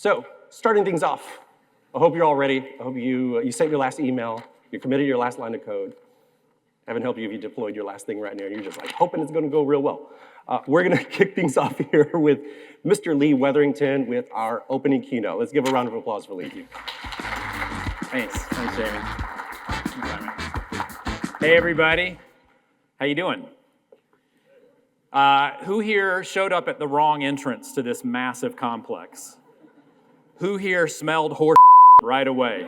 So, starting things off, I hope you're all ready. I hope you sent your last email, you committed your last line of code. Heaven help you if you deployed your last thing right now and you're just like hoping it's gonna go real well. We're gonna kick things off here with Mr. Lee Wetherington with our opening keynote. Let's give a round of applause for Lee. Thanks, Jamie. Hey everybody, how you doing? Who here showed up at the wrong entrance to this massive complex? Who here smelled horse right away?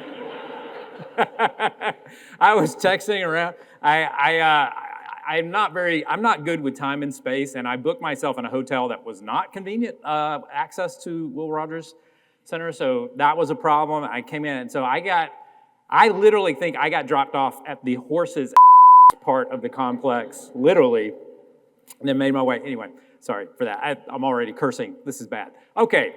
I was texting around. I'm not good with time and space, and I booked myself in a hotel that was not convenient access to Will Rogers Center, so that was a problem. I came in, and so I literally think I got dropped off at the horse's part of the complex, literally, and then made my way. Anyway, sorry for that. I'm already cursing. This is bad. Okay.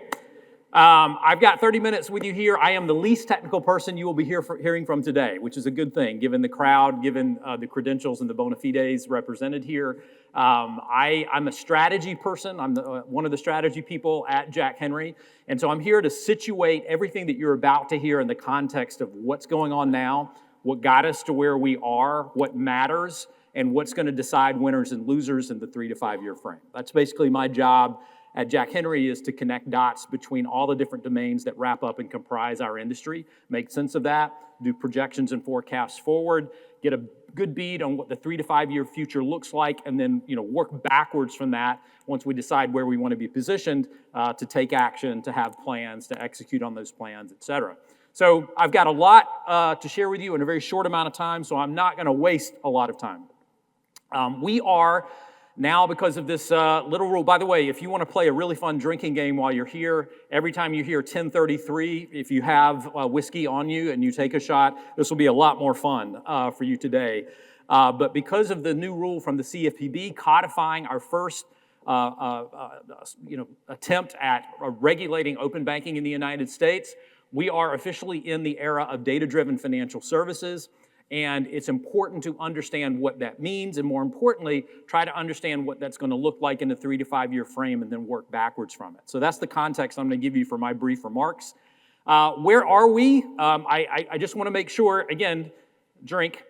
I've got 30 minutes with you here. I am the least technical person you will be hearing from today, which is a good thing, given the crowd, given the credentials and the bona fides represented here. I'm a strategy person. I'm one of the strategy people at Jack Henry. And so I'm here to situate everything that you're about to hear in the context of what's going on now, what got us to where we are, what matters, and what's going to decide winners and losers in the 3 to 5 year frame. That's basically my job at Jack Henry, is to connect dots between all the different domains that wrap up and comprise our industry, make sense of that, do projections and forecasts forward, get a good bead on what the 3 to 5 year future looks like, and then work backwards from that once we decide where we want to be positioned to take action, to have plans, to execute on those plans, et cetera. So I've got a lot to share with you in a very short amount of time, so I'm not going to waste a lot of time. We are now, because of this little rule, by the way, if you want to play a really fun drinking game while you're here, every time you hear 1033, if you have whiskey on you and you take a shot, this will be a lot more fun for you today. But because of the new rule from the CFPB codifying our first attempt at regulating open banking in the United States, we are officially in the era of data-driven financial services. And it's important to understand what that means, and more importantly, try to understand what that's going to look like in a 3 to 5 year frame and then work backwards from it. So that's the context I'm going to give you for my brief remarks. Where are we? I just want to make sure, again, drink.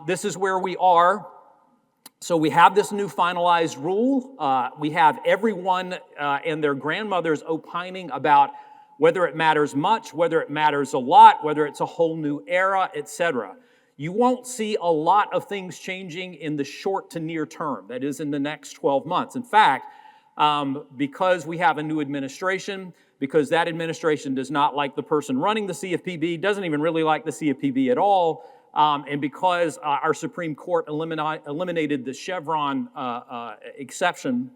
This is where we are. So we have this new finalized rule. We have everyone and their grandmothers opining about whether it matters much, whether it matters a lot, whether it's a whole new era, etc. You won't see a lot of things changing in the short to near term, that is in the next 12 months. In fact, because we have a new administration, because that administration does not like the person running the CFPB, doesn't even really like the CFPB at all, and because our Supreme Court eliminated the Chevron exception,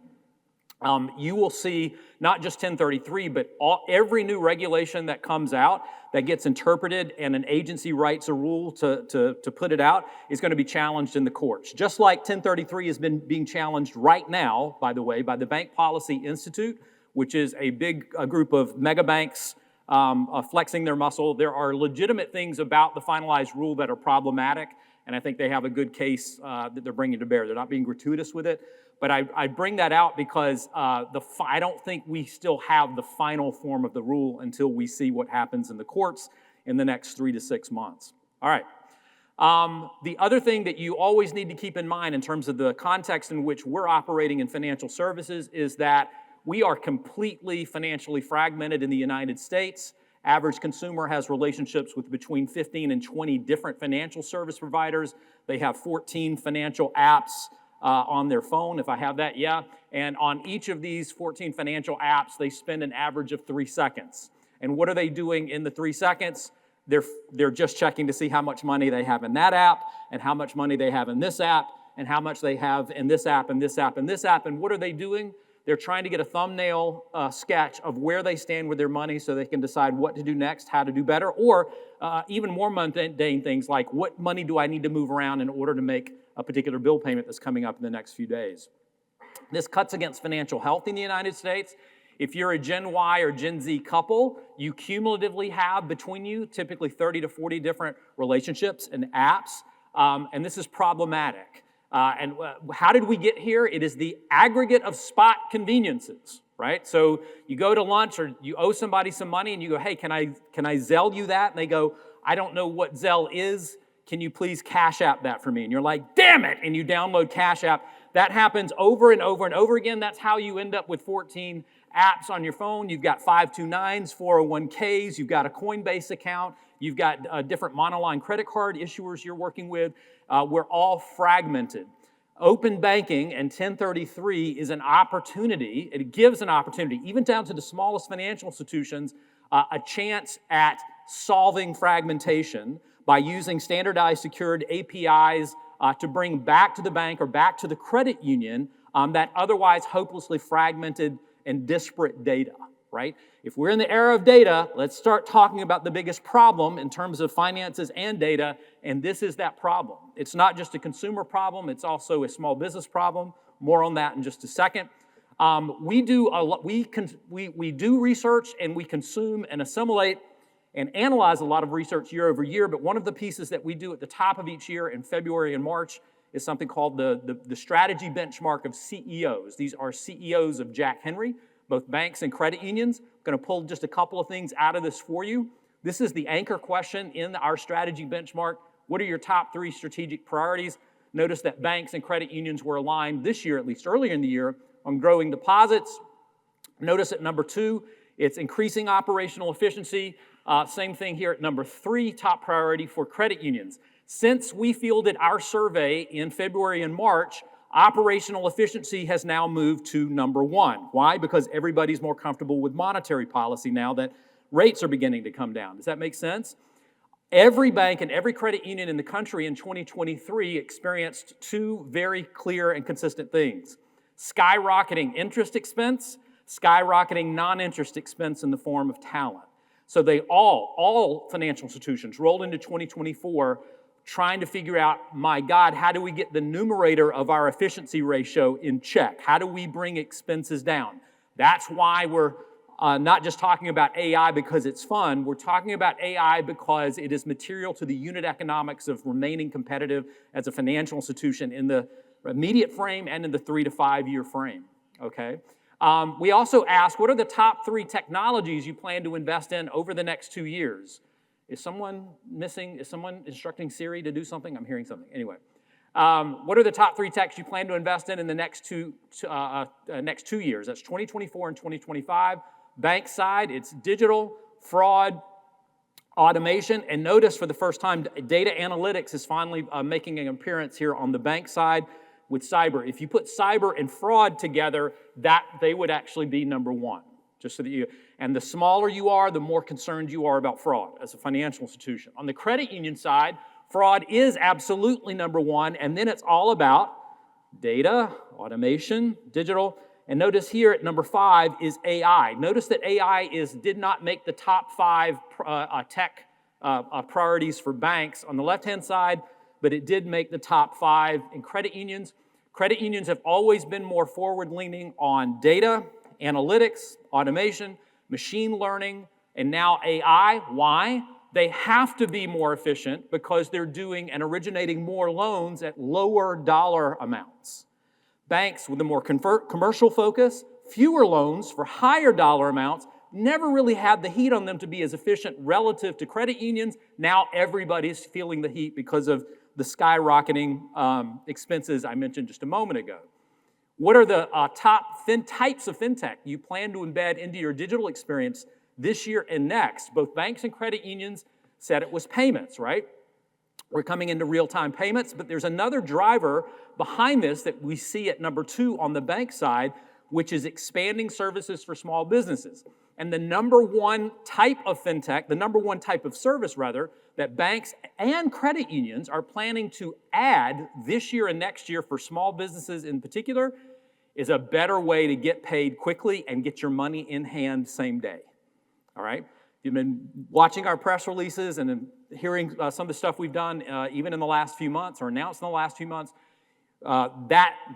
you will see not just 1033, but every new regulation that comes out that gets interpreted and an agency writes a rule to put it out is going to be challenged in the courts. Just like 1033 has been being challenged right now, by the way, by the Bank Policy Institute, which is a big group of mega banks flexing their muscle. There are legitimate things about the finalized rule that are problematic, and I think they have a good case that they're bringing to bear. They're not being gratuitous with it. But I bring that out because I don't think we still have the final form of the rule until we see what happens in the courts in the next 3 to 6 months. All right. The other thing that you always need to keep in mind in terms of the context in which we're operating in financial services is that we are completely financially fragmented in the United States. Average consumer has relationships with between 15 and 20 different financial service providers. They have 14 financial apps on their phone, if I have that, yeah. And on each of these 14 financial apps, they spend an average of 3 seconds. And what are they doing in the 3 seconds? They're just checking to see how much money they have in that app, and how much money they have in this app, and how much they have in this app, and this app, and this app. And what are they doing? They're trying to get a thumbnail sketch of where they stand with their money so they can decide what to do next, how to do better, or even more mundane things like what money do I need to move around in order to make a particular bill payment that's coming up in the next few days. This cuts against financial health in the United States. If you're a Gen Y or Gen Z couple, you cumulatively have between you typically 30 to 40 different relationships and apps, and this is problematic. And how did we get here? It is the aggregate of spot conveniences. right? So you go to lunch or you owe somebody some money and you go, hey, can I Zelle you that? And they go, I don't know what Zelle is. Can you please Cash App that for me? And you're like, damn it! And you download Cash App. That happens over and over and over again. That's how you end up with 14 apps on your phone. You've got 529s, 401ks, you've got a Coinbase account, you've got different monoline credit card issuers you're working with. We're all fragmented. Open banking and 1033 is an opportunity. It gives an opportunity, even down to the smallest financial institutions, a chance at solving fragmentation by using standardized secured APIs to bring back to the bank or back to the credit union that otherwise hopelessly fragmented and disparate data, right? If we're in the era of data, let's start talking about the biggest problem in terms of finances and data, and this is that problem. It's not just a consumer problem, it's also a small business problem. More on that in just a second. We do research and we consume and assimilate and analyze a lot of research year over year, but one of the pieces that we do at the top of each year in February and March is something called the strategy benchmark of CEOs. These are CEOs of Jack Henry, both banks and credit unions. I'm going to pull just a couple of things out of this for you. This is the anchor question in our strategy benchmark. What are your top 3 strategic priorities? Notice that banks and credit unions were aligned this year, at least earlier in the year, on growing deposits. Notice at number 2, it's increasing operational efficiency. Same thing here at number 3, top priority for credit unions. Since we fielded our survey in February and March, operational efficiency has now moved to number 1. Why? Because everybody's more comfortable with monetary policy now that rates are beginning to come down. Does that make sense? Every bank and every credit union in the country in 2023 experienced 2 very clear and consistent things: skyrocketing interest expense, skyrocketing non-interest expense in the form of talent. So they all financial institutions rolled into 2024 trying to figure out, my God, how do we get the numerator of our efficiency ratio in check? How do we bring expenses down? That's why we're not just talking about AI because it's fun. We're talking about AI because it is material to the unit economics of remaining competitive as a financial institution in the immediate frame and in the 3 to 5 year frame, okay? We also ask, what are the top 3 technologies you plan to invest in over the next 2 years? Is someone missing? Is someone instructing Siri to do something? I'm hearing something. Anyway, what are the top 3 techs you plan to invest in the next two years? That's 2024 and 2025. Bank side, it's digital, fraud, automation, and notice for the first time, data analytics is finally making an appearance here on the bank side with cyber. If you put cyber and fraud together, they would actually be number 1. Just so that and the smaller you are, the more concerned you are about fraud as a financial institution. On the credit union side, fraud is absolutely number 1, and then it's all about data, automation, digital, and notice here at number 5 is AI. Notice that AI did not make the top 5 tech priorities for banks on the left-hand side, but it did make the top 5 in credit unions. Credit unions have always been more forward-leaning on data, analytics, automation, machine learning, and now AI. Why? They have to be more efficient because they're doing and originating more loans at lower dollar amounts. Banks with a more commercial focus, fewer loans for higher dollar amounts, never really had the heat on them to be as efficient relative to credit unions. Now everybody's feeling the heat because of the skyrocketing expenses I mentioned just a moment ago. What are the top types of fintech you plan to embed into your digital experience this year and next? Both banks and credit unions said it was payments, right? We're coming into real-time payments, but there's another driver behind this that we see at number 2 on the bank side, which is expanding services for small businesses. And the number 1 type of fintech, the number 1 type of service, rather, that banks and credit unions are planning to add this year and next year for small businesses in particular is a better way to get paid quickly and get your money in hand same day, all right? You've been watching our press releases and hearing some of the stuff we've done even in the last few months or announced in the last few months.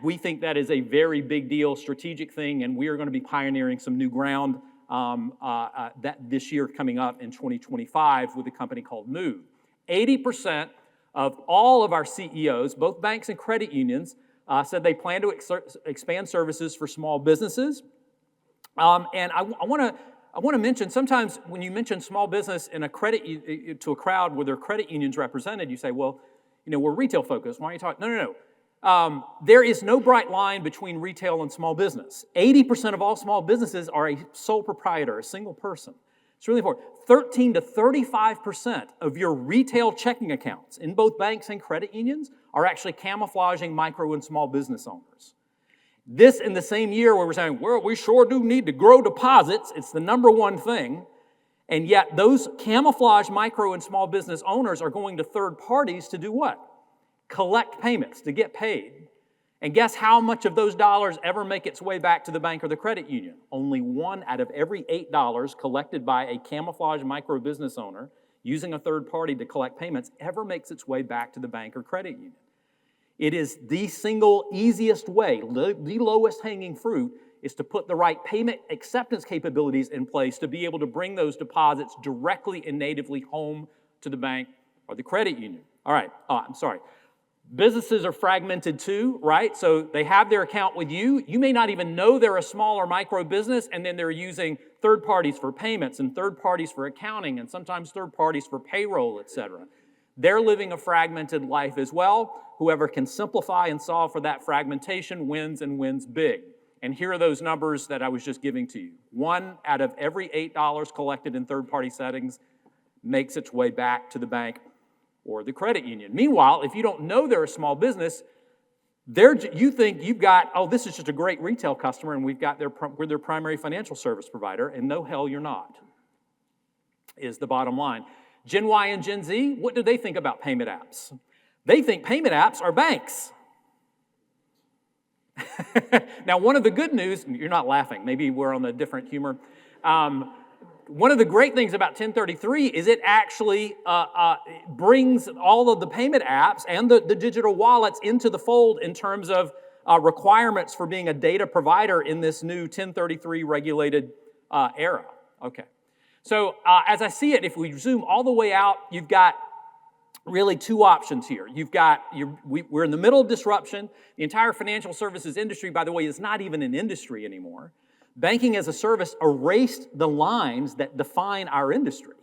We think that is a very big deal, strategic thing, and we are going to be pioneering some new ground that this year coming up in 2025 with a company called Move. 80% of all of our CEOs, both banks and credit unions, said they plan to expand services for small businesses. And I want to mention, sometimes when you mention small business in a to a crowd where there are credit unions represented, you say, well, we're retail focused. Why are you talking? No. There is no bright line between retail and small business. 80% of all small businesses are a sole proprietor, a single person. It's really important. 13 to 35% of your retail checking accounts in both banks and credit unions are actually camouflaging micro and small business owners. This in the same year where we're saying, well, we sure do need to grow deposits. It's the number one thing. And yet those camouflage micro and small business owners are going to third parties to do what? Collect payments, to get paid. And guess how much of those dollars ever make its way back to the bank or the credit union? Only 1 out of every $8 collected by a camouflage micro business owner using a third party to collect payments ever makes its way back to the bank or credit union. It is the single easiest way, the lowest hanging fruit, is to put the right payment acceptance capabilities in place to be able to bring those deposits directly and natively home to the bank or the credit union. All right, I'm sorry. Businesses are fragmented too, right? So they have their account with you. You may not even know they're a small or micro business, and then they're using third parties for payments and third parties for accounting and sometimes third parties for payroll, etc. They're living a fragmented life as well. Whoever can simplify and solve for that fragmentation wins and wins big. And here are those numbers that I was just giving to you. 1 out of every $8 collected in third-party settings makes its way back to the bank or the credit union. Meanwhile, if you don't know they're a small business, you think you've got, oh, this is just a great retail customer and we're their primary financial service provider, and no, hell, you're not, is the bottom line. Gen Y and Gen Z, what do they think about payment apps? They think payment apps are banks. Now, one of the good news, you're not laughing, maybe we're on a different humor. One of the great things about 1033 is it actually brings all of the payment apps and the digital wallets into the fold in terms of requirements for being a data provider in this new 1033 regulated era. Okay. So as I see it, if we zoom all the way out, you've got really two options here. We're in the middle of disruption. The entire financial services industry, by the way, is not even an industry anymore. Banking as a service erased the lines that define our industry,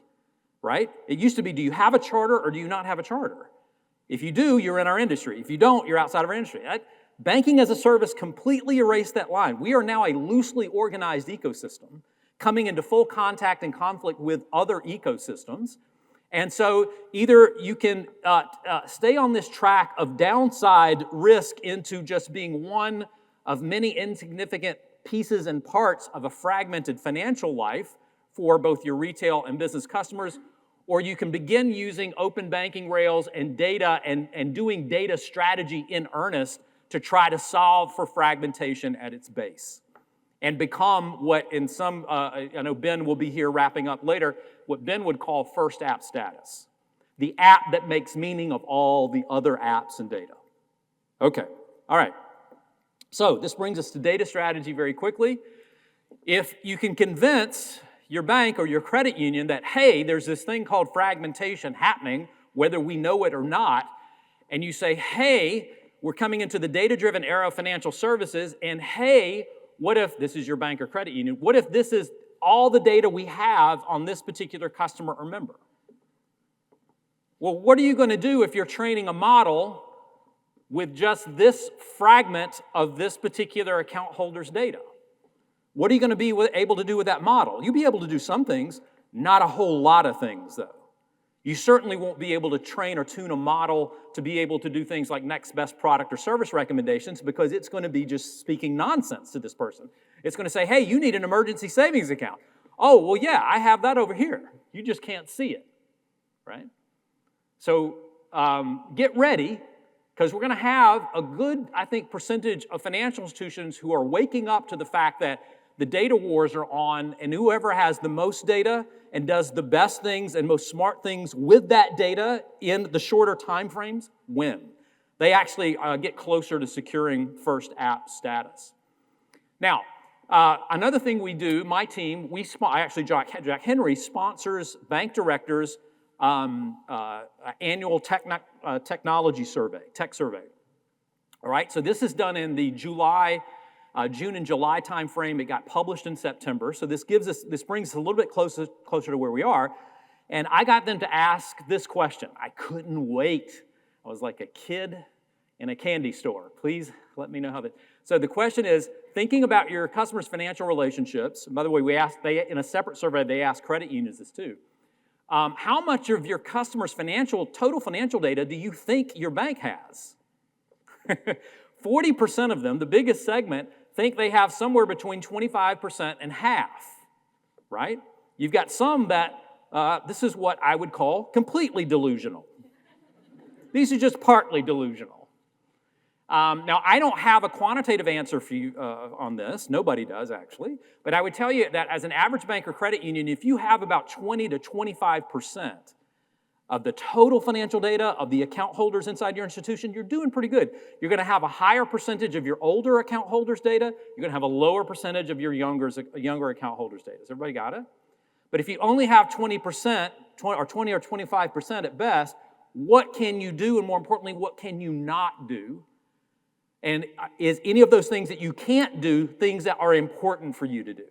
right? It used to be, do you have a charter or do you not have a charter? If you do, you're in our industry. If you don't, you're outside of our industry. Banking as a service completely erased that line. We are now a loosely organized ecosystem coming into full contact and conflict with other ecosystems. And so either you can stay on this track of downside risk into just being one of many insignificant pieces and parts of a fragmented financial life for both your retail and business customers, or you can begin using open banking rails and data and doing data strategy in earnest to try to solve for fragmentation at its base and become what in some, I know Ben will be here wrapping up later, what Ben would call first app status. The app that makes meaning of all the other apps and data. Okay, all right. So this brings us to data strategy very quickly. If you can convince your bank or your credit union that, hey, there's this thing called fragmentation happening, whether we know it or not, and you say, hey, we're coming into the data-driven era of financial services, and hey, what if, this is your bank or credit union, what if this is all the data we have on this particular customer or member? Well, what are you going to do if you're training a model with just this fragment of this particular account holder's data? What are you going to be able to do with that model? You'll be able to do some things, not a whole lot of things, though. You certainly won't be able to train or tune a model to be able to do things like next best product or service recommendations because it's going to be just speaking nonsense to this person. It's going to say, hey, you need an emergency savings account. Oh, well, yeah, I have that over here. You just can't see it, right? So get ready, because we're going to have a good, I think, percentage of financial institutions who are waking up to the fact that the data wars are on, and whoever has the most data and does the best things and most smart things with that data in the shorter time frames win. They actually get closer to securing first app status. Now, another thing we do, my team, Jack Henry sponsors bank directors' annual technology survey, tech survey. All right, so this is done in the July June and July timeframe. It got published in September. So this brings us a little bit closer to where we are. And I got them to ask this question. I couldn't wait. I was like a kid in a candy store. Please let me know how that. So the question is, thinking about your customers' financial relationships. By the way, in a separate survey, they asked credit unions this too. How much of your customers' total financial data do you think your bank has? 40% of them, the biggest segment, think they have somewhere between 25% and half, right? You've got some that, this is what I would call completely delusional. These are just partly delusional. Now, I don't have a quantitative answer for you on this. Nobody does, actually. But I would tell you that as an average bank or credit union, if you have about 20 to 25% of the total financial data of the account holders inside your institution, you're doing pretty good. You're going to have a higher percentage of your older account holders' data. You're going to have a lower percentage of your younger account holders' data. Has everybody got it? But if you only have 20% or 20 or 25% at best, what can you do? And more importantly, what can you not do? And is any of those things that you can't do things that are important for you to do?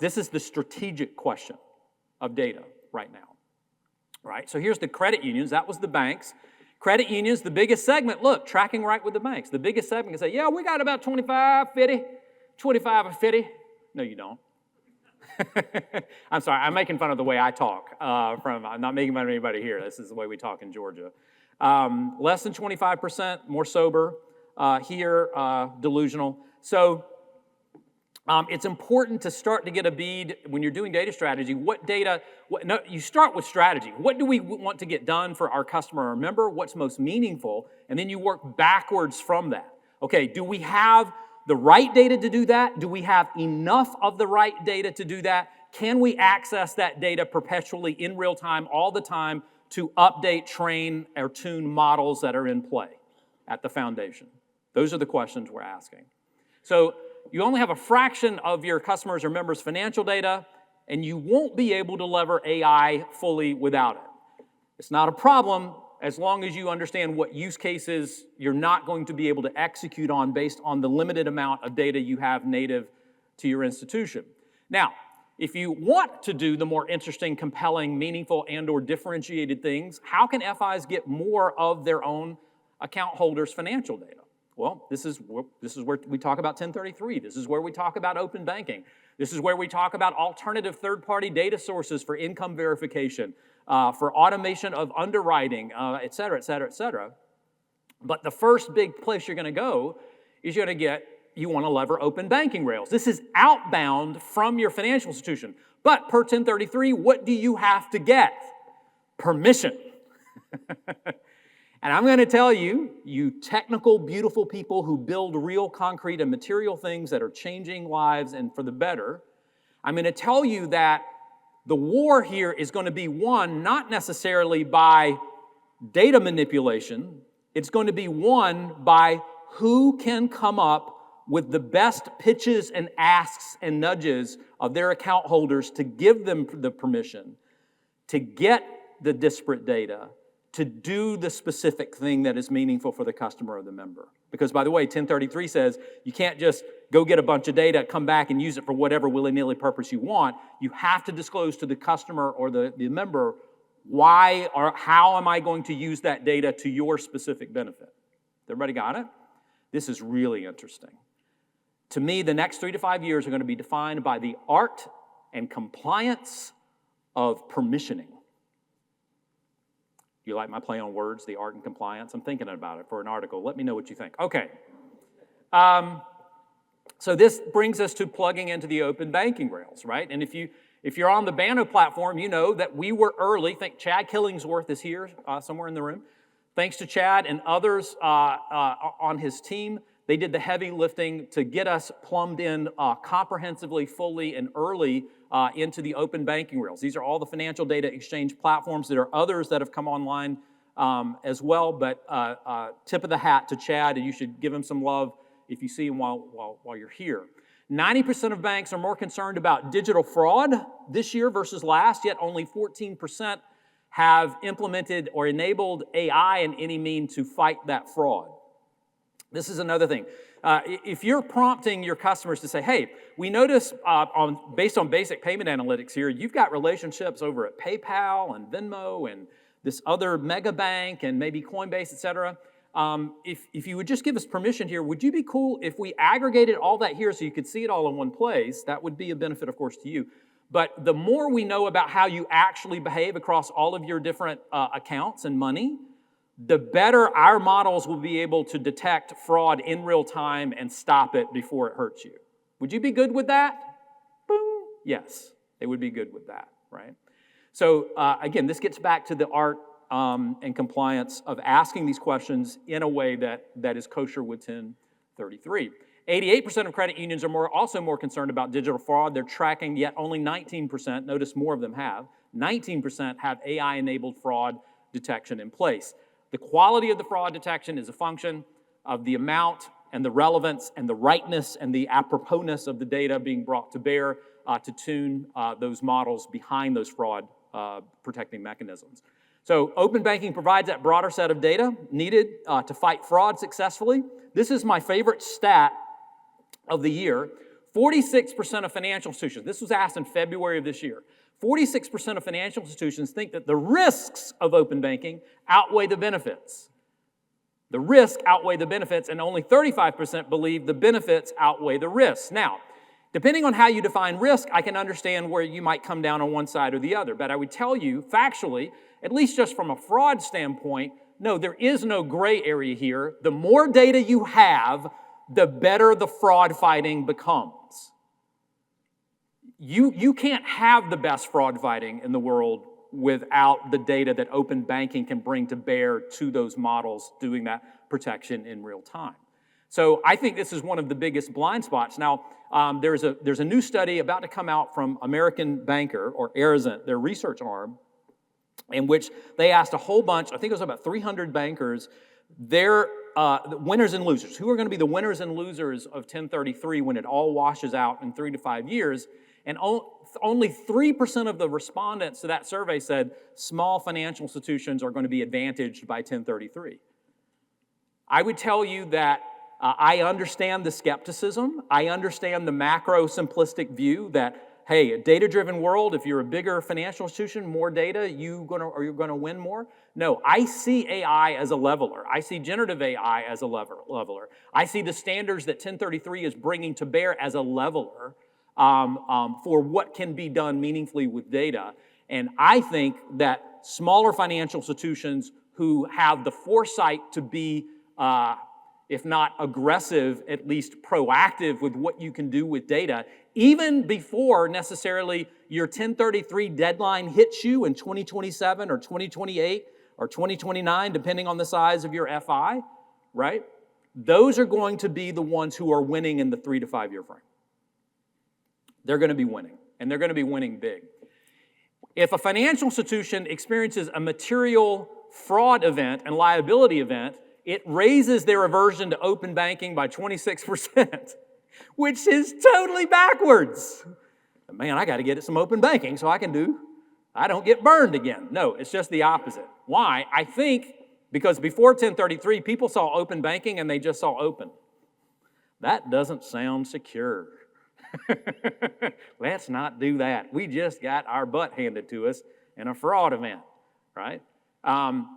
This is the strategic question of data right now. Right? So here's the credit unions. That was the banks. Credit unions, the biggest segment, look, tracking right with the banks. The biggest segment can say, yeah, we got about 25 or 50. No, you don't. I'm sorry, I'm making fun of the way I talk. I'm not making fun of anybody here. This is the way we talk in Georgia. Less than 25%, more sober. Here, delusional. So it's important to start to get a bead when you're doing data strategy. You start with strategy. What do we want to get done for our customer or member? What's most meaningful? And then you work backwards from that. Okay, do we have the right data to do that? Do we have enough of the right data to do that? Can we access that data perpetually in real time, all the time, to update, train, or tune models that are in play at the foundation? Those are the questions we're asking. So you only have a fraction of your customers or members' financial data, and you won't be able to lever AI fully without it. It's not a problem as long as you understand what use cases you're not going to be able to execute on based on the limited amount of data you have native to your institution. Now, if you want to do the more interesting, compelling, meaningful, and/or differentiated things, how can FIs get more of their own account holders' financial data? Well, this is where we talk about 1033. This is where we talk about open banking. This is where we talk about alternative third-party data sources for income verification, for automation of underwriting, et cetera, et cetera, et cetera. But the first big place you're going to go is you want to lever open banking rails. This is outbound from your financial institution. But per 1033, what do you have to get? Permission. And I'm going to tell you, you technical, beautiful people who build real concrete and material things that are changing lives and for the better, I'm going to tell you that the war here is going to be won not necessarily by data manipulation. It's going to be won by who can come up with the best pitches and asks and nudges of their account holders to give them the permission to get the disparate data, to do the specific thing that is meaningful for the customer or the member. Because, by the way, 1033 says you can't just go get a bunch of data, come back and use it for whatever willy-nilly purpose you want. You have to disclose to the customer or the member why or how am I going to use that data to your specific benefit. Everybody got it? This is really interesting. To me, the next 3 to 5 years are going to be defined by the art and compliance of permissioning. You like my play on words, the art and compliance? I'm thinking about it for an article. Let me know what you think. Okay. So this brings us to plugging into the open banking rails, right? And if you're on the Banno platform, you know that we were early. I think Chad Killingsworth is here somewhere in the room. Thanks to Chad and others on his team, they did the heavy lifting to get us plumbed in comprehensively, fully, and early into the open banking rails. These are all the financial data exchange platforms. There are others that have come online as well, but tip of the hat to Chad, and you should give him some love if you see him while you're here. 90% of banks are more concerned about digital fraud this year versus last, yet only 14% have implemented or enabled AI in any mean to fight that fraud. This is another thing. If you're prompting your customers to say, hey, we notice based on basic payment analytics here, you've got relationships over at PayPal and Venmo and this other mega bank and maybe Coinbase, et cetera. If you would just give us permission here, would you be cool if we aggregated all that here so you could see it all in one place? That would be a benefit, of course, to you. But the more we know about how you actually behave across all of your different accounts and money, the better our models will be able to detect fraud in real time and stop it before it hurts you. Would you be good with that? Boom. Yes, they would be good with that, right? So again, this gets back to the art and compliance of asking these questions in a way that is kosher with 1033. 88% of credit unions are also more concerned about digital fraud. They're tracking, yet only 19%, notice more of them have, 19% have AI-enabled fraud detection in place. The quality of the fraud detection is a function of the amount and the relevance and the rightness and the aproposness of the data being brought to bear to tune those models behind those fraud protecting mechanisms. So open banking provides that broader set of data needed to fight fraud successfully. This is my favorite stat of the year. 46% of financial institutions, this was asked in February of this year, 46% of financial institutions think that the risks of open banking outweigh the benefits. The risks outweigh the benefits, and only 35% believe the benefits outweigh the risks. Now, depending on how you define risk, I can understand where you might come down on one side or the other, but I would tell you, factually, at least just from a fraud standpoint, no, there is no gray area here. The more data you have, the better the fraud fighting becomes. You can't have the best fraud fighting in the world without the data that open banking can bring to bear to those models doing that protection in real time. So I think this is one of the biggest blind spots. Now, there's a new study about to come out from American Banker, or Arizent, their research arm, in which they asked a whole bunch, I think it was about 300 bankers, their winners and losers. Who are going to be the winners and losers of 1033 when it all washes out in 3 to 5 years? And only 3% of the respondents to that survey said small financial institutions are going to be advantaged by 1033. I would tell you that I understand the skepticism. I understand the macro simplistic view that, hey, a data-driven world, if you're a bigger financial institution, more data, you're going to win more. No, I see AI as a leveler. I see generative AI as a leveler. I see the standards that 1033 is bringing to bear as a leveler for what can be done meaningfully with data. And I think that smaller financial institutions who have the foresight to be, if not aggressive, at least proactive with what you can do with data, even before necessarily your 1033 deadline hits you in 2027 or 2028 or 2029, depending on the size of your FI, right? Those are going to be the ones who are winning in the 3 to 5 year frame. They're going to be winning, and they're going to be winning big. If a financial institution experiences a material fraud event and liability event, it raises their aversion to open banking by 26%, which is totally backwards. Man, I got to get some open banking so I don't get burned again. No, it's just the opposite. Why? I think because before 1033, people saw open banking and they just saw open. That doesn't sound secure. Let's not do that. We just got our butt handed to us in a fraud event, right?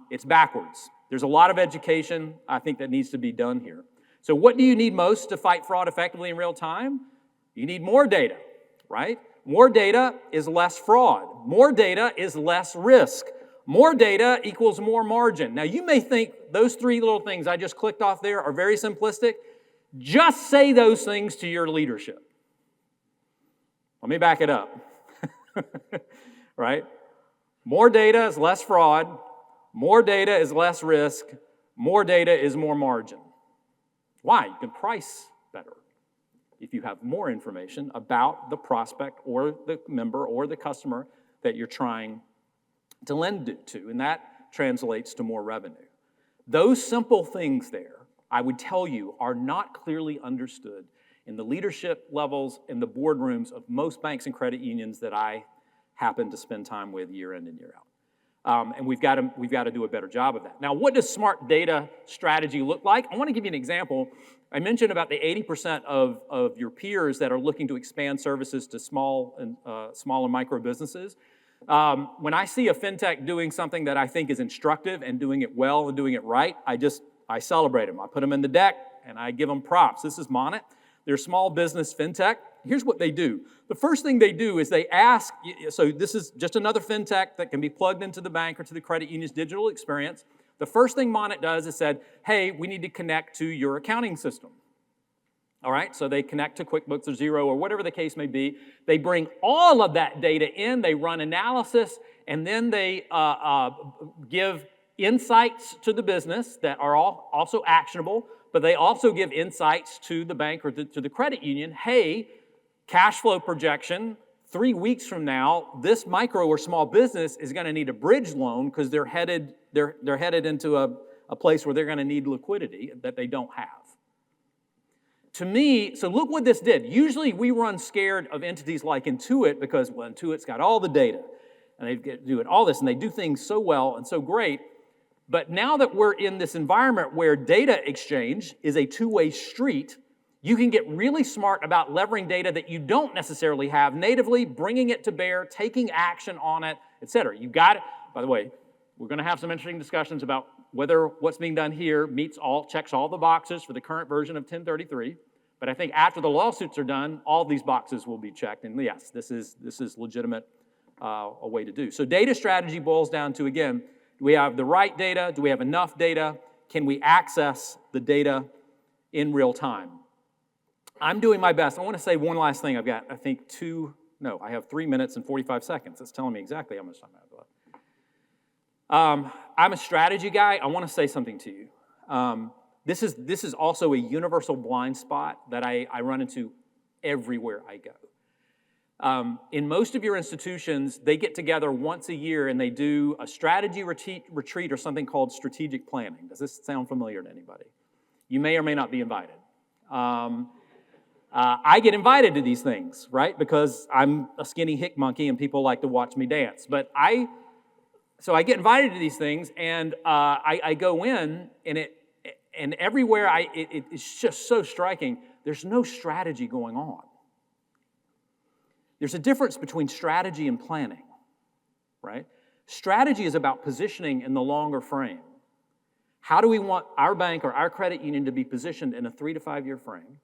It's backwards. There's a lot of education, I think, that needs to be done here. So what do you need most to fight fraud effectively in real time? You need more data, right? More data is less fraud. More data is less risk. More data equals more margin. Now, you may think those 3 little things I just clicked off there are very simplistic. Just say those things to your leadership. Let me back it up, right? More data is less fraud. More data is less risk. More data is more margin. Why? You can price better if you have more information about the prospect or the member or the customer that you're trying to lend it to, and that translates to more revenue. Those simple things there, I would tell you, are not clearly understood in the leadership levels in the boardrooms of most banks and credit unions that I happen to spend time with year in and year out. And we've got to do a better job of that. Now, what does smart data strategy look like? I want to give you an example. I mentioned about the 80% of your peers that are looking to expand services to small and micro businesses. When I see a fintech doing something that I think is instructive and doing it well and doing it right, I celebrate them. I put them in the deck and I give them props. This is Monet. They're small business fintech. Here's what they do. The first thing they do is they ask, so this is just another fintech that can be plugged into the bank or to the credit union's digital experience. The first thing Monet does is said, hey, we need to connect to your accounting system. All right, so they connect to QuickBooks or Xero or whatever the case may be. They bring all of that data in, they run analysis, and then they give insights to the business that are also actionable, but they also give insights to the bank or to the credit union. Hey, cash flow projection, 3 weeks from now, this micro or small business is going to need a bridge loan because they're headed into a place where they're going to need liquidity that they don't have. To me, so look what this did. Usually we run scared of entities like Intuit because, well, Intuit's got all the data and they get doing all this and they do things so well and so great. But now that we're in this environment where data exchange is a two-way street, you can get really smart about leveraging data that you don't necessarily have natively, bringing it to bear, taking action on it, et cetera. You got it. By the way, we're going to have some interesting discussions about whether what's being done here checks all the boxes for the current version of 1033. But I think after the lawsuits are done, all these boxes will be checked. And yes, this is legitimate a way to do. So data strategy boils down to, again, do we have the right data? Do we have enough data? Can we access the data in real time? I'm doing my best. I want to say one last thing. I've got, I think, I have 3 minutes and 45 seconds. That's telling me exactly how much time I have left. I'm a strategy guy. I want to say something to you. This is also a universal blind spot that I run into everywhere I go. In most of your institutions, they get together once a year and they do a strategy retreat or something called strategic planning. Does this sound familiar to anybody? You may or may not be invited. I get invited to these things, right? Because I'm a skinny hick monkey and people like to watch me dance. So I get invited to these things and I go in and everywhere it's just so striking. There's no strategy going on. There's a difference between strategy and planning, right? Strategy is about positioning in the longer frame. How do we want our bank or our credit union to be positioned in a 3 to 5 year frame?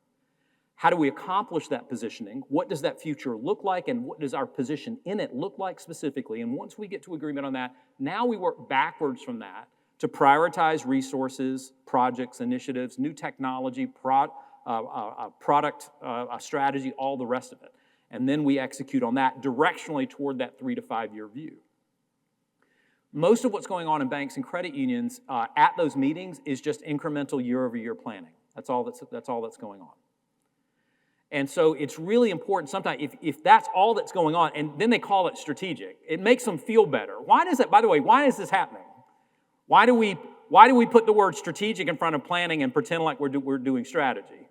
How do we accomplish that positioning? What does that future look like, and what does our position in it look like specifically? And once we get to agreement on that, now we work backwards from that to prioritize resources, projects, initiatives, new technology, product strategy, all the rest of it. And then we execute on that directionally toward that 3 to 5 year view. Most of what's going on in banks and credit unions at those meetings is just incremental year-over-year planning. That's all that's going on. And so it's really important sometimes if that's all that's going on, and then they call it strategic, it makes them feel better. Why does that? By the way, why is this happening? Why do we put the word strategic in front of planning and pretend like we're doing strategy?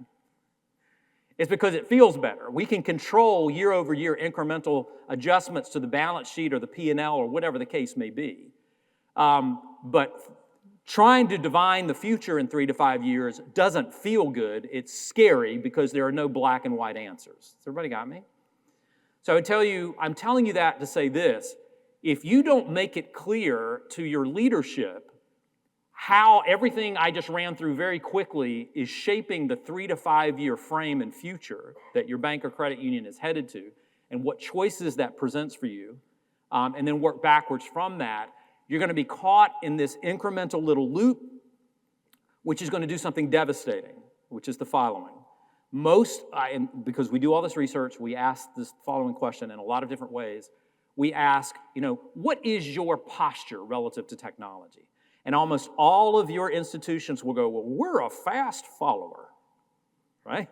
It's because it feels better. We can control year-over-year incremental adjustments to the balance sheet or the P&L or whatever the case may be. But trying to divine the future in 3 to 5 years doesn't feel good. It's scary because there are no black and white answers. Has everybody got me? So I'm telling you that to say this. If you don't make it clear to your leadership how everything I just ran through very quickly is shaping the 3 to 5 year frame and future that your bank or credit union is headed to, and what choices that presents for you, and then work backwards from that, you're going to be caught in this incremental little loop, which is going to do something devastating, which is the following. Because we do all this research, we ask this following question in a lot of different ways. We ask, what is your posture relative to technology? And almost all of your institutions will go, well, we're a fast follower, right?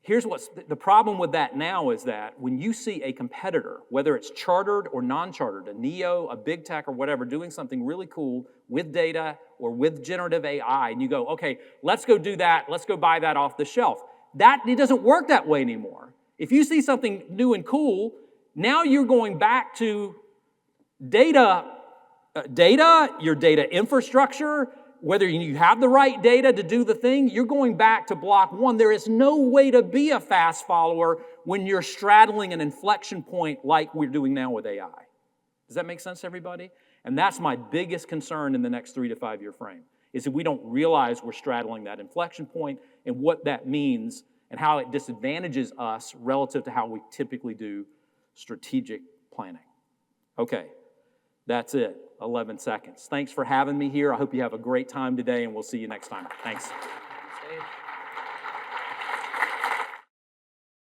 Here's the problem with that now is that when you see a competitor, whether it's chartered or non-chartered, a neo, a big tech, or whatever, doing something really cool with data or with generative AI, and you go, okay, let's go do that, let's go buy that off the shelf. It doesn't work that way anymore. If you see something new and cool, now you're going back to Data, your data infrastructure, whether you have the right data to do the thing, you're going back to block one. There is no way to be a fast follower when you're straddling an inflection point like we're doing now with AI. Does that make sense to everybody? And that's my biggest concern in the next 3 to 5 year frame, is that we don't realize we're straddling that inflection point and what that means and how it disadvantages us relative to how we typically do strategic planning. Okay, that's it, 11 seconds. Thanks for having me here. I hope you have a great time today, and we'll see you next time. Thanks.